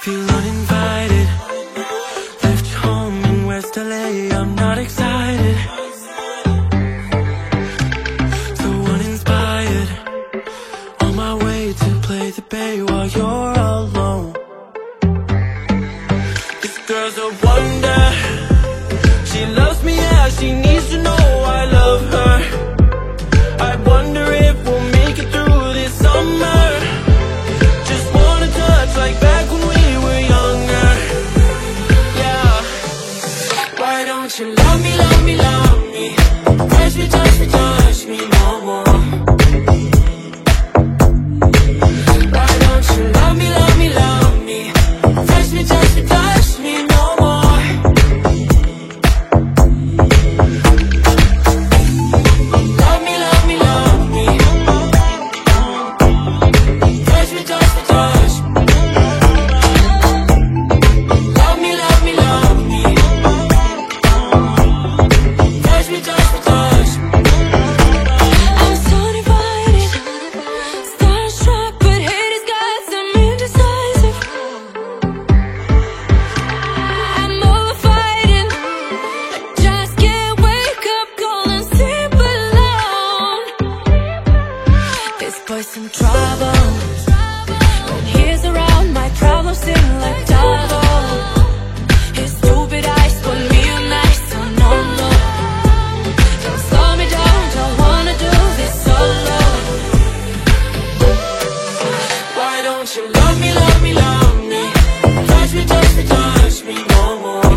Feel uninvited. Left home in West LA, I'm not excited. So uninspired. On my way to play the bay while you're alone. This girl's a wonder. She loves me, yeah, she needs to know I love her. I wonder if we'll make it through this summer. Just wanna touch like back when we were younger. Yeah. Why don't you love me, love me, love me? Touch me, touch me, touch me no more. Why don't you love me, love me, love me? Touch me, touch me, touch me no more. Love me, love me, love me. Touch me, touch me, touch me. Love me, love me, love me. Touch me, touch me, touch me. I'm so divided, starstruck, but hate has got some indecisive. I'm over fighting, I just can't wake up cold and sleep alone. This boy's some trouble. When he's around, my problems seem like double. His stupid eyes put me on ice, so no, no. Don't slow me down, don't wanna do this solo. Why don't you love me, love me, love me? Touch me, touch me, touch me no more.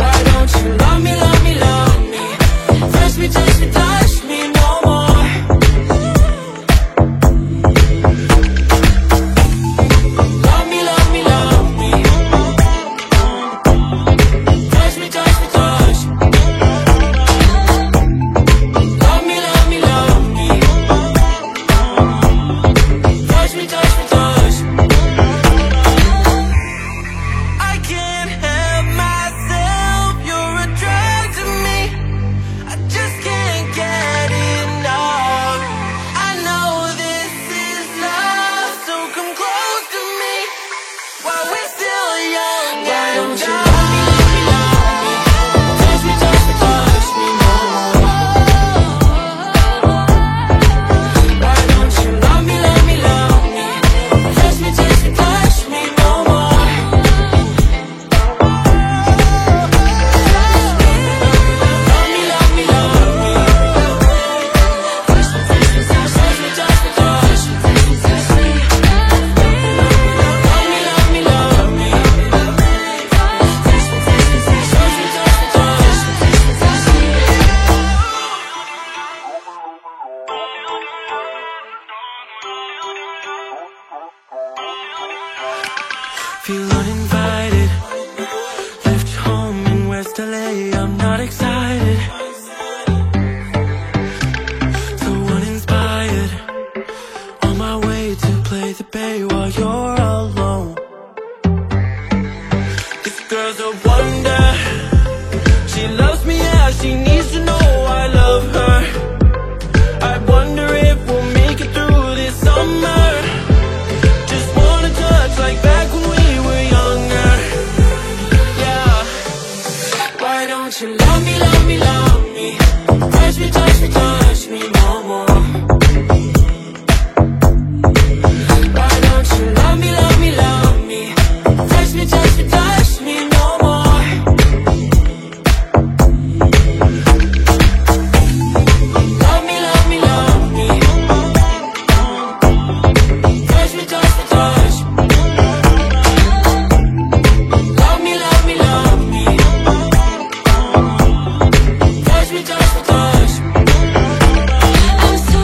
Why don't you love me, love me, love me? Touch me, touch me, touch me no more. Love me, love me, love me. Touch me, touch me, touch me. Love me, love me, love me. Touch me, touch me, touch me. I can't help myself, you're a drug to me. I just can't get enough. I know this is love, so come close to me while we're still young. Why don't you love me, love me, love me? Touch me, touch me, touch me no more. Why don't you love me, love me, love me? Touch me, touch me, touch me no more. Love me, love me, love me. Touch me, touch me, touch me, touch me, touch me. Love me, love me, love me. Touch me, touch me, touch me, touch me. Feel uninvited. Left home in West LA, I'm not excited. So uninspired. On my way to play the bay while you're alone. This girl's a wonder. She loves me, yeah, she needs to know I love her. I wonder if we'll make it through this summer. Just wanna touch like back when we were younger. Yeah. Why don't you love me, love me, love me? Touch me, touch me, touch me no more. Why don't you love me, love me, love me? Touch me, touch me, touch me no more. Love me, love me, love me. Touch me, touch me, touch me. Love me, love me, love me. Touch me, touch me, touch me. I'm so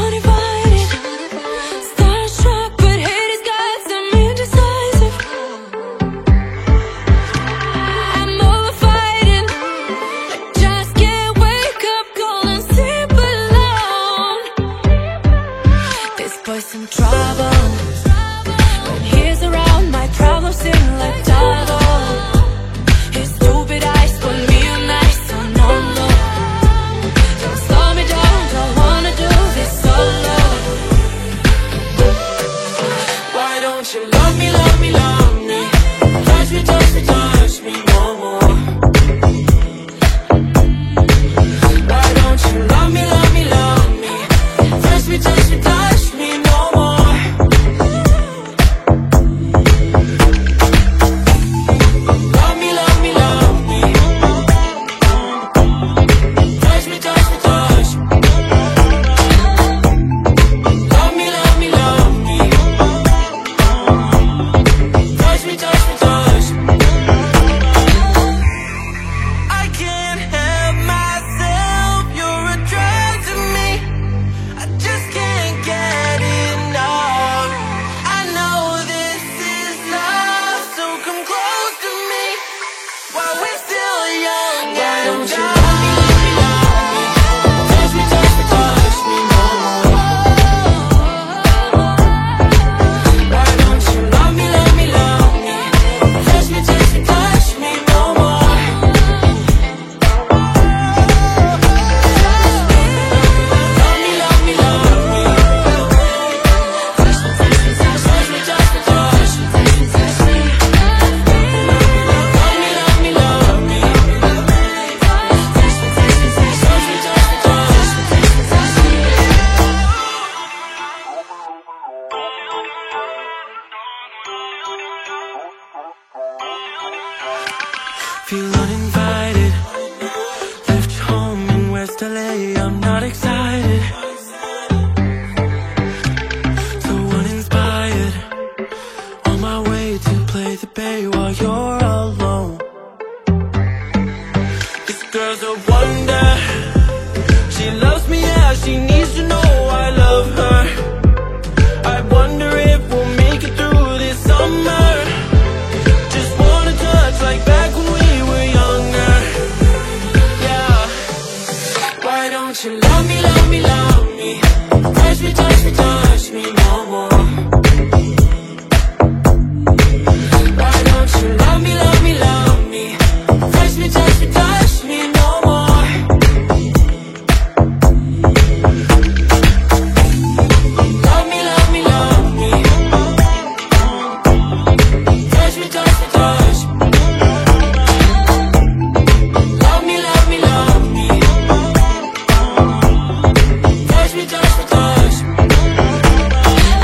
Girls a wonder. She loves me, yeah, she needs to know I love her. I wonder if we'll make it through this summer. Just wanna touch like back when we were younger. Yeah. Why don't you love me, love me, love me? Touch me, touch me, touch me no more. Why don't you love me, love me, love me? Touch me, touch me, touch me no more. Love me, love me, love me. Touch me, touch me, touch me. Love me, love me, love me. Touch me, touch me, touch me.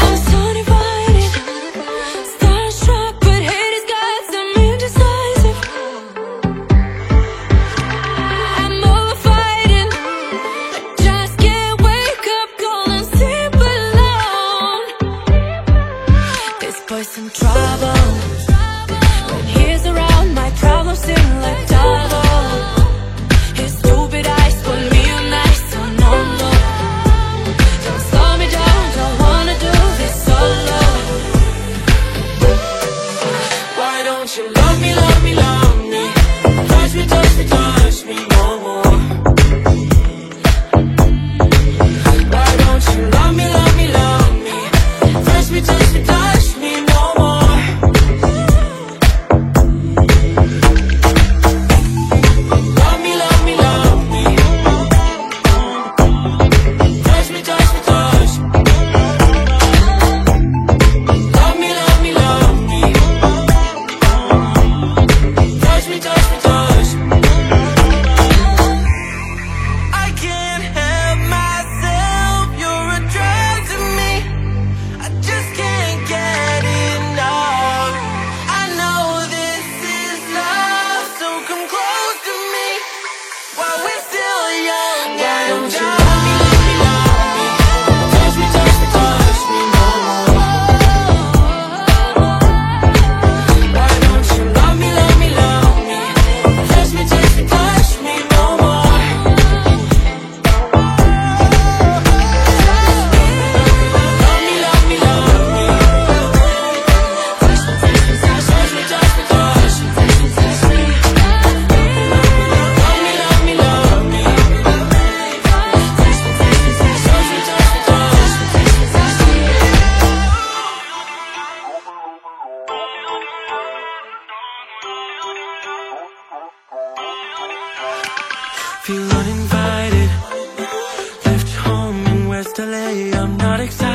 I'm so divided, starstruck, but hate has got some indecisive. I'm over fighting, I just can't wake up, gonna sleep alone. This boy's some trouble. When he's around, my problems seem like double. His stupid eyes put me on ice, so no, no. Don't slow me down, don't wanna do this solo. Why don't you love me, love me, love me? Touch me, touch me, touch me no more. Why don't you love me, love me, love me? Touch me, touch me, touch me no more. Love me, love me, love me. Touch me, touch me, touch me. Love me, love me, love me. Touch me, touch me, touch me. I can't help myself, you're a drug to me. I just can't get enough. I know this is love, so come close to me while we're still young. Why don't you love me, love me, love me? Touch me, touch me, touch me no more. Why don't you love me, love me, love me? Touch me, touch me, touch me no more. Love me, love me, love me. Touch me, touch me, touch me, touch me, touch me, touch me, touch me. Love me, love me, love me. Touch me, touch me, touch me, touch me, touch me, touch me. Feel uninvited. Left home in West LA. I'm not excited.